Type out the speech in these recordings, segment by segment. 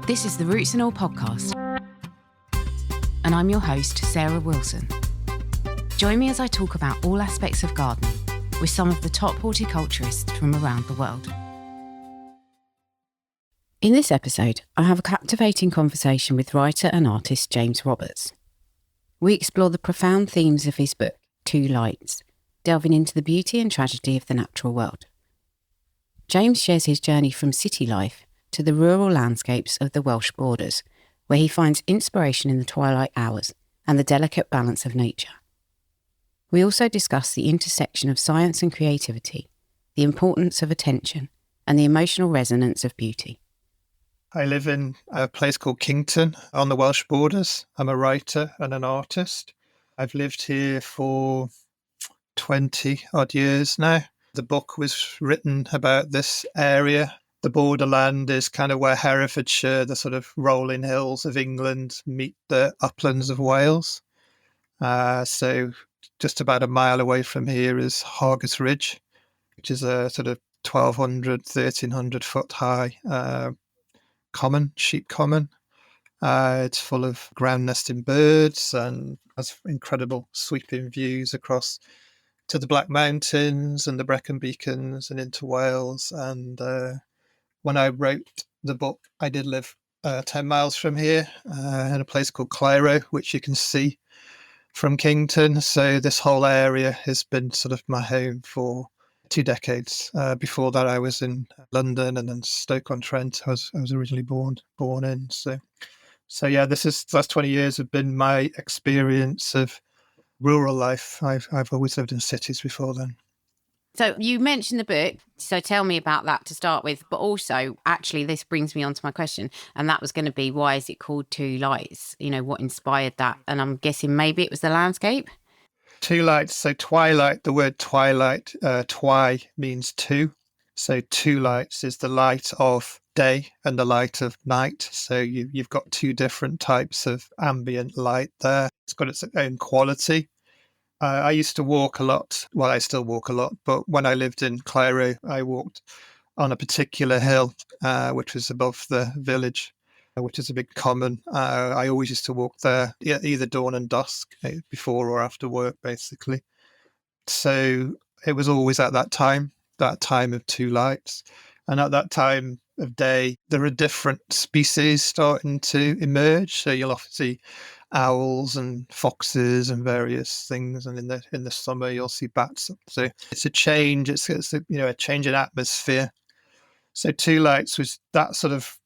This is the Roots and All podcast, and I'm your host, Sarah Wilson. Join me as I talk about all aspects of gardening with some of the top horticulturists from around the world. In this episode, I have a captivating conversation with writer and artist James Roberts. We explore the profound themes of his book, Two Lights, delving into the beauty and tragedy of the natural world. James shares his journey from city life to the rural landscapes of the Welsh borders, where he finds inspiration in the twilight hours and the delicate balance of nature. We also discuss the intersection of science and creativity, the importance of attention, and the emotional resonance of beauty. I live in a place called Kington on the Welsh borders. I'm a writer and an artist. I've lived here for 20 odd years now. The book was written about this area. The borderland is kind of where Herefordshire, the sort of rolling hills of England, meet the uplands of Wales. So just about a mile away from here is Hargus Ridge, which is a sort of 1,200, 1,300 foot high sheep common. It's full of ground nesting birds and has incredible sweeping views across to the Black Mountains and the Brecon Beacons and into Wales. And when I wrote the book, I did live 10 miles from here in a place called Clyro, which you can see from Kington. So this whole area has been sort of my home for 2 decades. Before that, I was in London and then Stoke-on-Trent. I was originally born in. So yeah, the last 20 years have been my experience of rural life. I've always lived in cities before then. So you mentioned the book, so tell me about that to start with, but also actually this brings me on to my question, and that was going to be, why is it called Two Lights? You know, what inspired that? And I'm guessing maybe it was the landscape? Two lights, so twilight, the word twilight, twi means two. So two lights is the light of day and the light of night. So you've got two different types of ambient light there. It's got its own quality. I used to walk a lot. Well, I still walk a lot, but when I lived in Clyro, I walked on a particular hill, which was above the village, which is a big common. I always used to walk there, either dawn and dusk, before or after work, basically. So it was always at that time of two lights. And at that time of day, there are different species starting to emerge. So you'll often see owls and foxes and various things, and in the summer you'll see bats. So it's a change. It's a change in atmosphere. So two lights was that sort of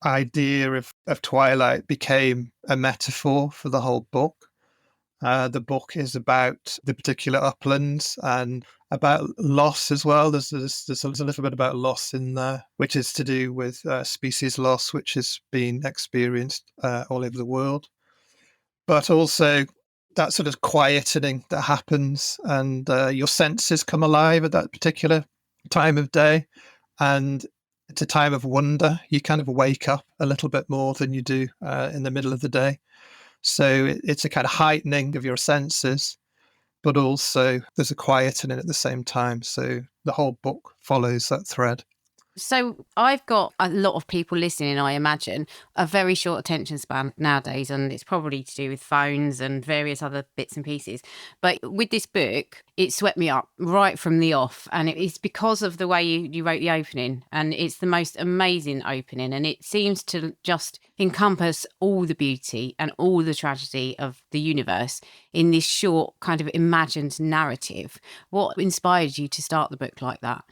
idea of twilight became a metaphor for the whole book. The book is about the particular uplands and about loss as well. There's a little bit about loss in there, which is to do with species loss, which has been experienced all over the world. But also that sort of quietening that happens, and your senses come alive at that particular time of day. And it's a time of wonder. You kind of wake up a little bit more than you do in the middle of the day. So it's a kind of heightening of your senses, but also there's a quietening at the same time. So the whole book follows that thread. So I've got a lot of people listening, I imagine, a very short attention span nowadays, and it's probably to do with phones and various other bits and pieces. But with this book, it swept me up right from the off, and it's because of the way you wrote the opening, and it's the most amazing opening, and it seems to just encompass all the beauty and all the tragedy of the universe in this short kind of imagined narrative. What inspired you to start the book like that?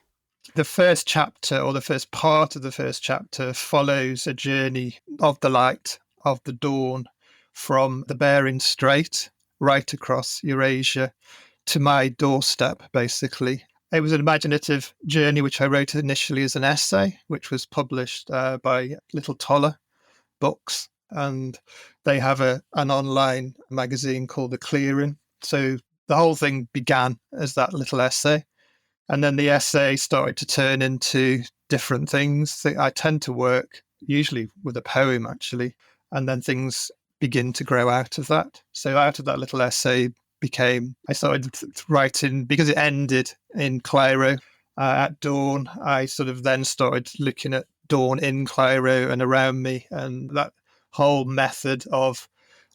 The first chapter, or the first part of the first chapter, follows a journey of the light, of the dawn, from the Bering Strait right across Eurasia to my doorstep, basically. It was an imaginative journey which I wrote initially as an essay, which was published by Little Toller Books, and they have an online magazine called The Clearing. So the whole thing began as that little essay. And then the essay started to turn into different things. I tend to work usually with a poem, actually, and then things begin to grow out of that. So out of that little essay I started writing, because it ended in Clyro at dawn. I sort of then started looking at dawn in Cairo and around me. And that whole method of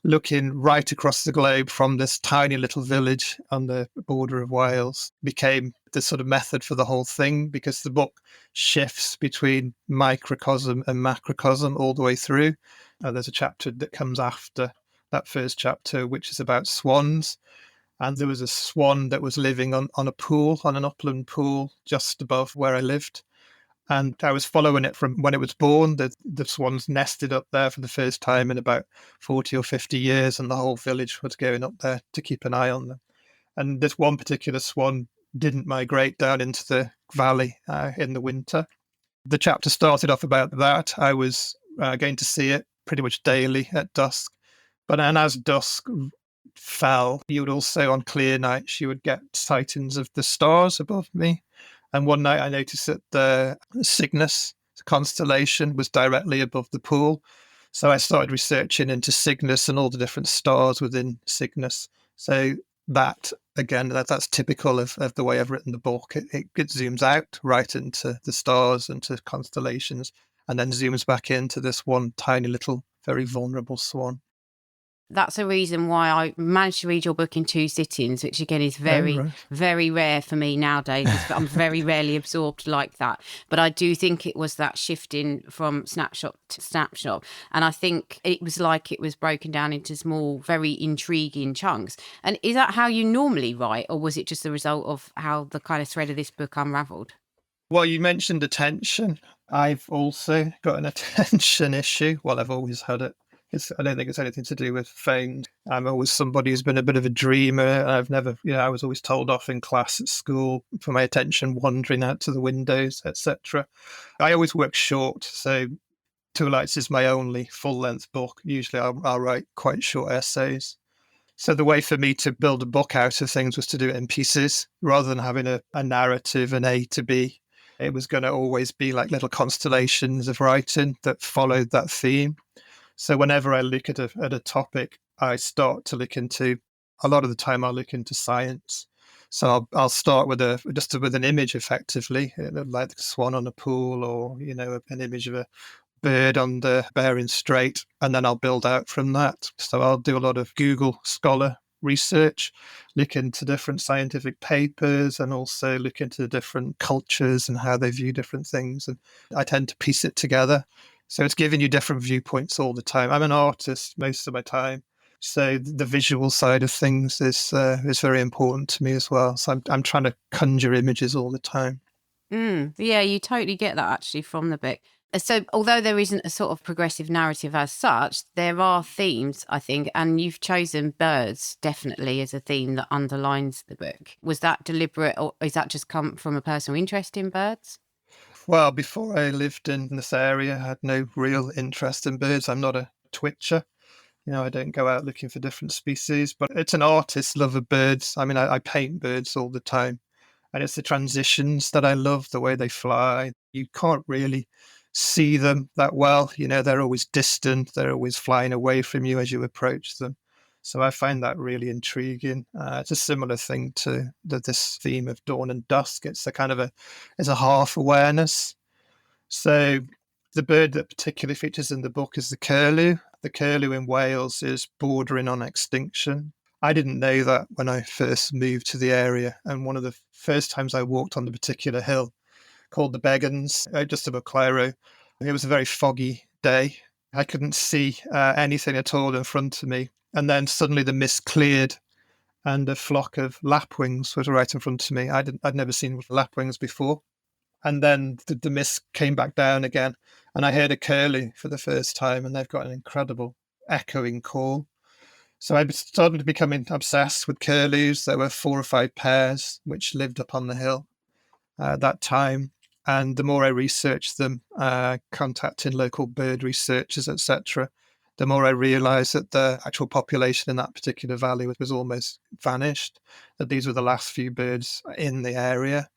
looking right across the globe from this tiny little village on the border of Wales became the sort of method for the whole thing, because the book shifts between microcosm and macrocosm all the way through. There's a chapter that comes after that first chapter, which is about swans. And there was a swan that was living on a pool, on an upland pool just above where I lived. And I was following it from when it was born. The swans nested up there for the first time in about 40 or 50 years, and the whole village was going up there to keep an eye on them. And this one particular swan didn't migrate down into the valley in the winter. The chapter started off about that. I was going to see it pretty much daily at dusk. And as dusk fell, you would also, on clear nights, you would get sightings of the stars above me. And one night I noticed that the Cygnus constellation was directly above the pool. So I started researching into Cygnus and all the different stars within Cygnus. So that, again, that's typical of the way I've written the book. It zooms out right into the stars and to constellations, and then zooms back into this one tiny little, very vulnerable swan. That's a reason why I managed to read your book in 2 sittings, which again is very, right. very rare for me nowadays. I'm very rarely absorbed like that. But I do think it was that shifting from snapshot to snapshot. And I think it was like it was broken down into small, very intriguing chunks. And is that how you normally write, or was it just the result of how the kind of thread of this book unravelled? Well, you mentioned attention. I've also got an attention issue. Well, I've always had it. I don't think it's anything to do with fame. I'm always somebody who's been a bit of a dreamer. And I've never, I was always told off in class at school for my attention wandering out to the windows, etc. I always work short. So Two Lights is my only full-length book. Usually I'll write quite short essays. So the way for me to build a book out of things was to do it in pieces rather than having a narrative, an A to B. It was going to always be like little constellations of writing that followed that theme. So whenever I look at a topic, I start to look into, a lot of the time I'll look into science. So I'll start with with an image, effectively, like a swan on a pool, or an image of a bird on the Bering Strait, and then I'll build out from that. So I'll do a lot of Google Scholar research, look into different scientific papers, and also look into different cultures and how they view different things. And I tend to piece it together. So it's giving you different viewpoints all the time. I'm an artist most of my time, so the visual side of things is very important to me as well. So I'm trying to conjure images all the time. Yeah, you totally get that actually from the book. So although there isn't a sort of progressive narrative as such, there are themes, I think, and you've chosen birds definitely as a theme that underlines the book. Was that deliberate, or is that just come from a personal interest in birds? Well, before I lived in this area, I had no real interest in birds. I'm not a twitcher. I don't go out looking for different species, but it's an artist's love of birds. I mean, I paint birds all the time, and it's the transitions that I love, the way they fly. You can't really see them that well. They're always distant. They're always flying away from you as you approach them. So I find that really intriguing. It's a similar thing to this theme of dawn and dusk. It's it's a half awareness. So the bird that particularly features in the book is the curlew. The curlew in Wales is bordering on extinction. I didn't know that when I first moved to the area. And one of the first times I walked on the particular hill called the Beggins, just above Cairo, it was a very foggy day. I couldn't see anything at all in front of me. And then suddenly the mist cleared and a flock of lapwings was right in front of me. I'd never seen lapwings before. And then the mist came back down again, and I heard a curlew for the first time, and they've got an incredible echoing call. So I started becoming obsessed with curlews. There were 4 or 5 pairs which lived up on the hill at that time. And the more I researched them, contacting local bird researchers, etc., the more I realized that the actual population in that particular valley was almost vanished, that these were the last few birds in the area.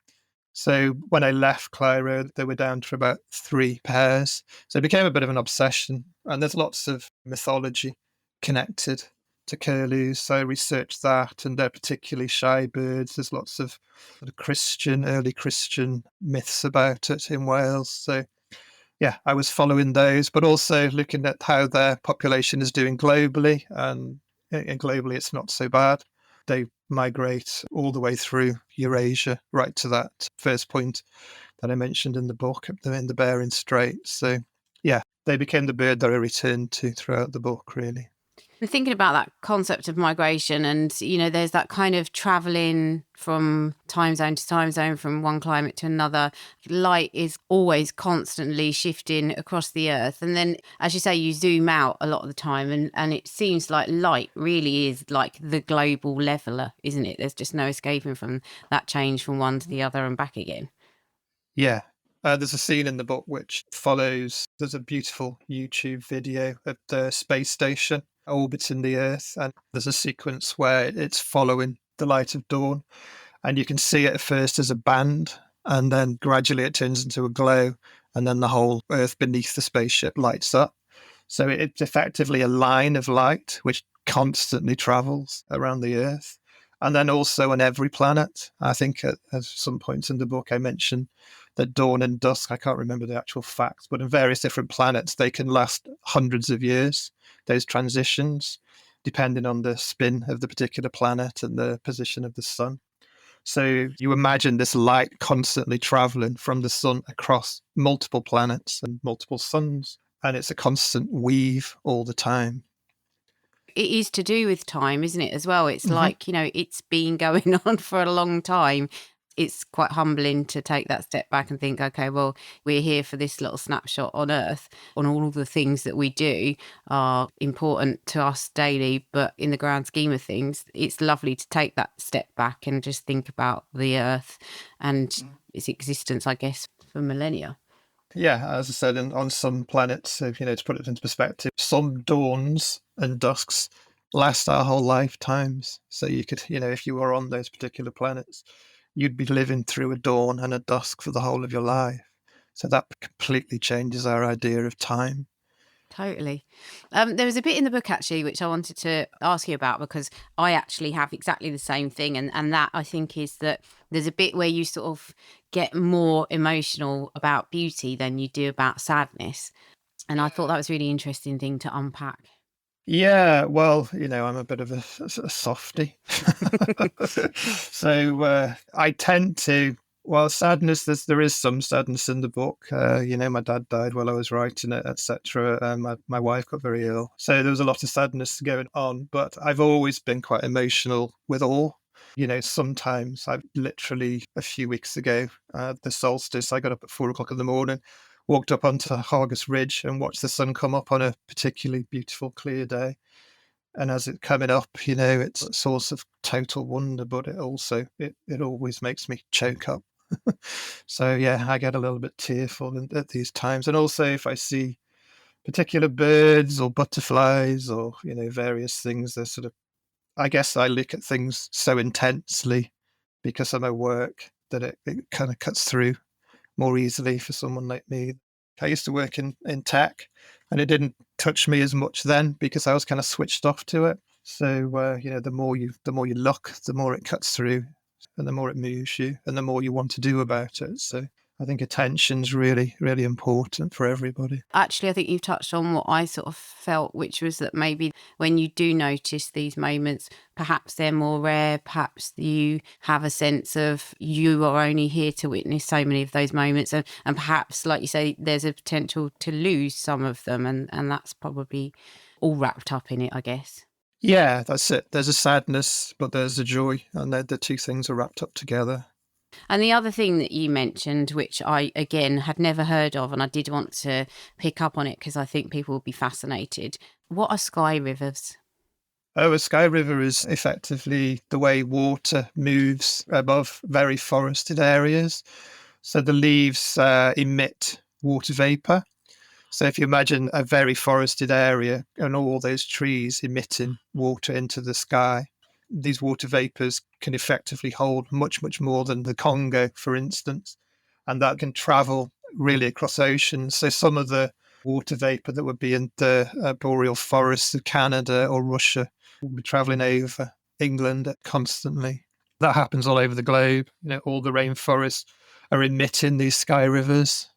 So when I left Cairo, they were down to about 3 pairs. So it became a bit of an obsession. And there's lots of mythology connected to curlews. So I researched that, and they're particularly shy birds. There's lots of sort of early Christian myths about it in Wales. So I was following those, but also looking at how their population is doing globally. And globally, it's not so bad. They migrate all the way through Eurasia, right to that first point that I mentioned in the book, in the Bering Strait. So, yeah, they became the bird that I returned to throughout the book, really. And thinking about that concept of migration, and there's that kind of traveling from time zone to time zone, from one climate to another. Light is always constantly shifting across the earth, and then, as you say, you zoom out a lot of the time, and it seems like light really is like the global leveler, isn't it? There's just no escaping from that change from one to the other and back again. Yeah. There's a scene in the book which follows, there's a beautiful YouTube video of the space station orbiting the Earth. And there's a sequence where it's following the light of dawn. And you can see it at first as a band. And then gradually it turns into a glow. And then the whole Earth beneath the spaceship lights up. So it's effectively a line of light which constantly travels around the Earth. And then also on every planet. I think at some points in the book I mentioned that dawn and dusk, I can't remember the actual facts, but in various different planets, they can last hundreds of years, those transitions, depending on the spin of the particular planet and the position of the sun. So you imagine this light constantly traveling from the sun across multiple planets and multiple suns. And it's a constant weave all the time. It is to do with time, isn't it, as well? It's like, it's been going on for a long time. It's quite humbling to take that step back and think, okay, well, we're here for this little snapshot on Earth, on all the things that we do are important to us daily. But in the grand scheme of things, it's lovely to take that step back and just think about the Earth and its existence, I guess, for millennia. Yeah, as I said, on some planets, to put it into perspective, some dawns and dusks last our whole lifetimes. So you could, if you were on those particular planets, you'd be living through a dawn and a dusk for the whole of your life. So that completely changes our idea of time. Totally. There was a bit in the book, actually, which I wanted to ask you about, because I actually have exactly the same thing. And that, I think, is that there's a bit where you sort of get more emotional about beauty than you do about sadness. And I thought that was a really interesting thing to unpack. Yeah, well, I'm a bit of a softie. So I tend to, well, sadness, there is some sadness in the book. My dad died while I was writing it, etc. My wife got very ill. So there was a lot of sadness going on, but I've always been quite emotional with all. Sometimes I literally, a few weeks ago, the solstice, I got up at 4 o'clock in the morning, walked up onto Hargus Ridge and watched the sun come up on a particularly beautiful, clear day. And as it's coming up, it's a source of total wonder, but it also, it always makes me choke up. So, yeah, I get a little bit tearful at these times. And also if I see particular birds or butterflies or, various things, they're sort of, I guess I look at things so intensely because of my work that it kind of cuts through more easily for someone like me. I used to work in tech, and it didn't touch me as much then because I was kind of switched off to it. So the more you look, the more it cuts through, and the more it moves you, and the more you want to do about it. So I think attention's really, really important for everybody. Actually, I think you've touched on what I sort of felt, which was that maybe when you do notice these moments, perhaps they're more rare, perhaps you have a sense of you are only here to witness so many of those moments. And perhaps, like you say, there's a potential to lose some of them. And that's probably all wrapped up in it, I guess. Yeah, that's it. There's a sadness, but there's a joy, and the two things are wrapped up together. And the other thing that you mentioned, which I, again, had never heard of, and I did want to pick up on it because I think people would be fascinated. What are sky rivers? Oh, a sky river is effectively the way water moves above very forested areas. So the leaves emit water vapor. So if you imagine a very forested area and all those trees emitting water into the sky, these water vapors can effectively hold much, much more than the Congo, for instance. And that can travel really across oceans. So some of the water vapor that would be in the boreal forests of Canada or Russia will be traveling over England constantly. That happens all over the globe. All the rainforests are emitting these sky rivers.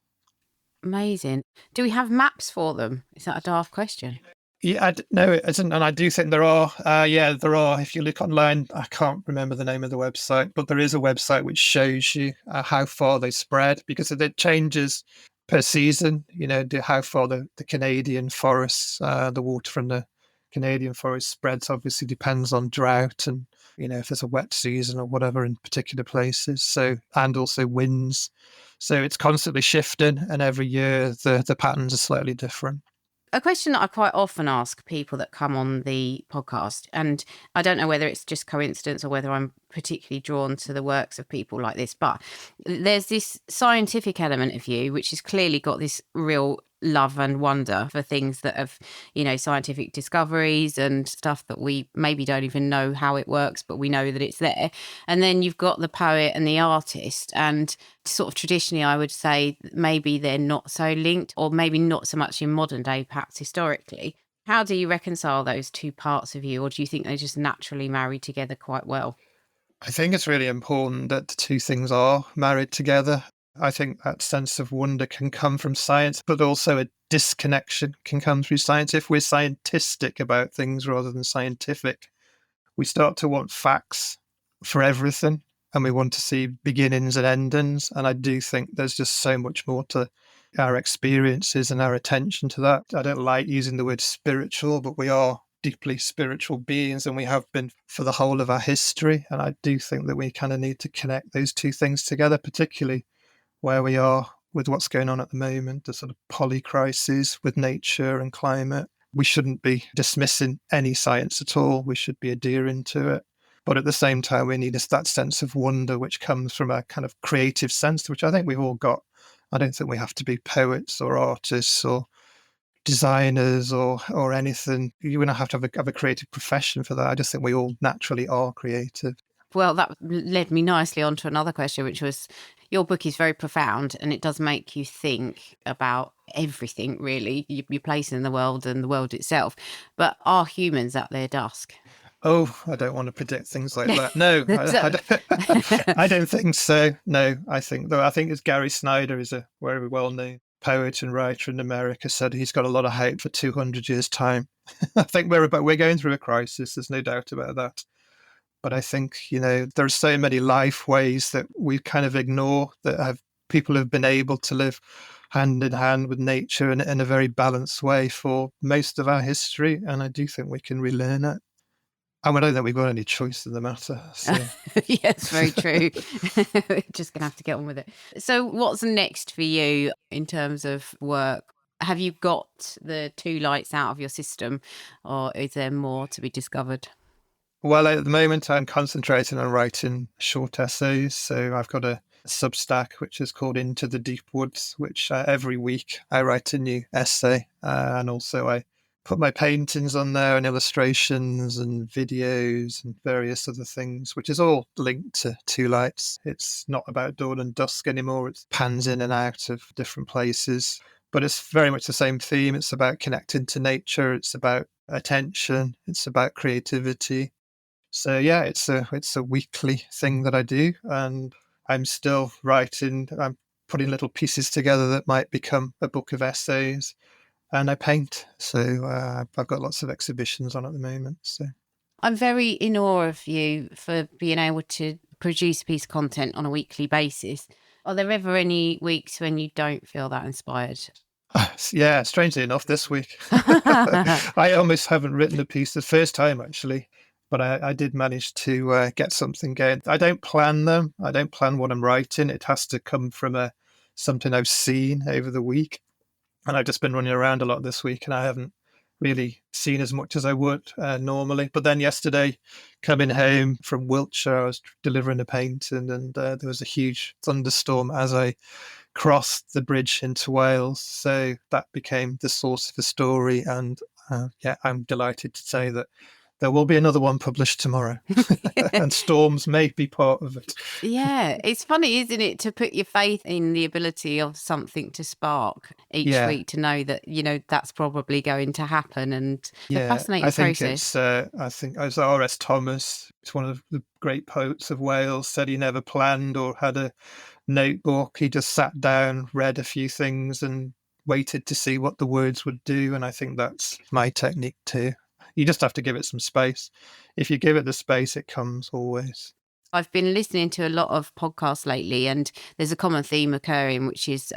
Amazing. Do we have maps for them? Is that a daft question? Yeah, no, it isn't. And I do think there are. There are. If you look online, I can't remember the name of the website, but there is a website which shows you how far they spread, because it changes per season. How far the Canadian forests, the water from the Canadian forest spreads, obviously depends on drought and, if there's a wet season or whatever in particular places. So, and also winds. So it's constantly shifting, and every year the patterns are slightly different. A question that I quite often ask people that come on the podcast, and I don't know whether it's just coincidence or whether I'm particularly drawn to the works of people like this, but there's this scientific element of you, which has clearly got this real love and wonder for things that have, scientific discoveries and stuff that we maybe don't even know how it works, but we know that it's there. And then you've got the poet and the artist, and sort of traditionally I would say maybe they're not so linked, or maybe not so much in modern day, perhaps historically. How do you reconcile those two parts of you, or do you think they just naturally marry together quite well? I think it's really important that the two things are married together. I think that sense of wonder can come from science, but also a disconnection can come through science. If we're scientistic about things rather than scientific, we start to want facts for everything, and we want to see beginnings and endings. And I do think there's just so much more to our experiences and our attention to that. I don't like using the word spiritual, but we are deeply spiritual beings, and we have been for the whole of our history. And I do think that we kind of need to connect those two things together, particularly where we are with what's going on at the moment, the sort of polycrisis with nature and climate. We shouldn't be dismissing any science at all. We should be adhering to it. But at the same time, we need that sense of wonder, which comes from a kind of creative sense, which I think we've all got. I don't think we have to be poets or artists or designers or anything. You don't have to have a creative profession for that. I just think we all naturally are creative. Well, that led me nicely on to another question, which was, your book is very profound and it does make you think about everything, really, your place in the world and the world itself. But are humans at their dusk? Oh, I don't want to predict things like that. No, I don't think so. No, I think it's Gary Snyder is a very well-known poet and writer in America, said he's got a lot of hope for 200 years' time. I think we're going through a crisis. There's no doubt about that. But I think, there are so many life ways that we kind of ignore that people have been able to live hand in hand with nature in a very balanced way for most of our history. And I do think we can relearn it. I don't think we've got any choice in the matter. So. Yes, very true. We're just going to have to get on with it. So what's next for you in terms of work? Have you got the two lights out of your system, or is there more to be discovered? Well, at the moment, I'm concentrating on writing short essays. So I've got a Substack, which is called Into the Deep Woods, which every week I write a new essay. And also I put my paintings on there and illustrations and videos and various other things, which is all linked to Two Lights. It's not about dawn and dusk anymore. It pans in and out of different places. But it's very much the same theme. It's about connecting to nature. It's about attention. It's about creativity. So yeah, it's a weekly thing that I do, and I'm still writing. I'm putting little pieces together that might become a book of essays, and I paint. So I've got lots of exhibitions on at the moment. So I'm very in awe of you for being able to produce a piece of content on a weekly basis. Are there ever any weeks when you don't feel that inspired? Yeah, strangely enough, this week I almost haven't written a piece the first time actually. But I did manage to get something going. I don't plan them. I don't plan what I'm writing. It has to come from something I've seen over the week. And I've just been running around a lot this week, and I haven't really seen as much as I would normally. But then yesterday, coming home from Wiltshire, I was delivering a painting, and there was a huge thunderstorm as I crossed the bridge into Wales. So that became the source of the story. And I'm delighted to say that there will be another one published tomorrow, and storms may be part of it. Yeah, it's funny, isn't it, to put your faith in the ability of something to spark each week, to know that, that's probably going to happen. And it's a fascinating process. I think as R.S. Thomas, it's one of the great poets of Wales, said he never planned or had a notebook. He just sat down, read a few things, and waited to see what the words would do. And I think that's my technique too. You just have to give it some space. If you give it the space, it comes always. I've been listening to a lot of podcasts lately, and there's a common theme occurring, which is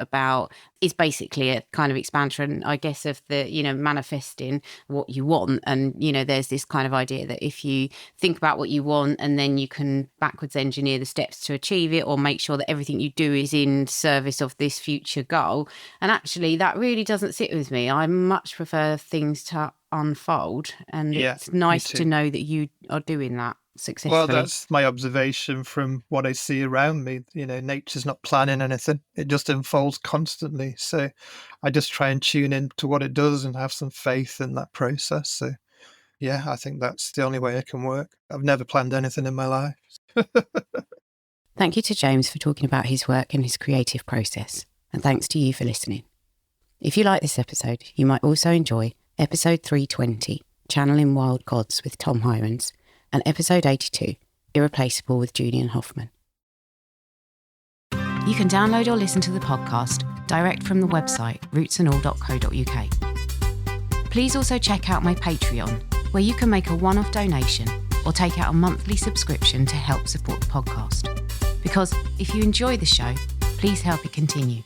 basically a kind of expansion, I guess, of the, manifesting what you want. And, there's this kind of idea that if you think about what you want and then you can backwards engineer the steps to achieve it, or make sure that everything you do is in service of this future goal. And actually, that really doesn't sit with me. I much prefer things to unfold. And it's nice to know that you are doing that successfully. Well, that's my observation from what I see around me. Nature's not planning anything. It just unfolds constantly. So I just try and tune in to what it does and have some faith in that process. So yeah, I think that's the only way it can work. I've never planned anything in my life. Thank you to James for talking about his work and his creative process. And thanks to you for listening. If you like this episode, you might also enjoy episode 320, Channeling Wild Gods with Tom Hirons, and episode 82, Irreplaceable with Julian Hoffman. You can download or listen to the podcast direct from the website rootsandall.co.uk. Please also check out my Patreon, where you can make a one-off donation or take out a monthly subscription to help support the podcast. Because if you enjoy the show, please help it continue.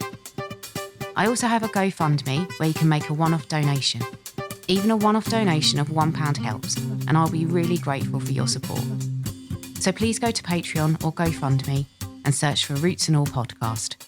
I also have a GoFundMe where you can make a one-off donation. Even a one-off donation of £1 helps, and I'll be really grateful for your support. So please go to Patreon or GoFundMe and search for Roots and All Podcast.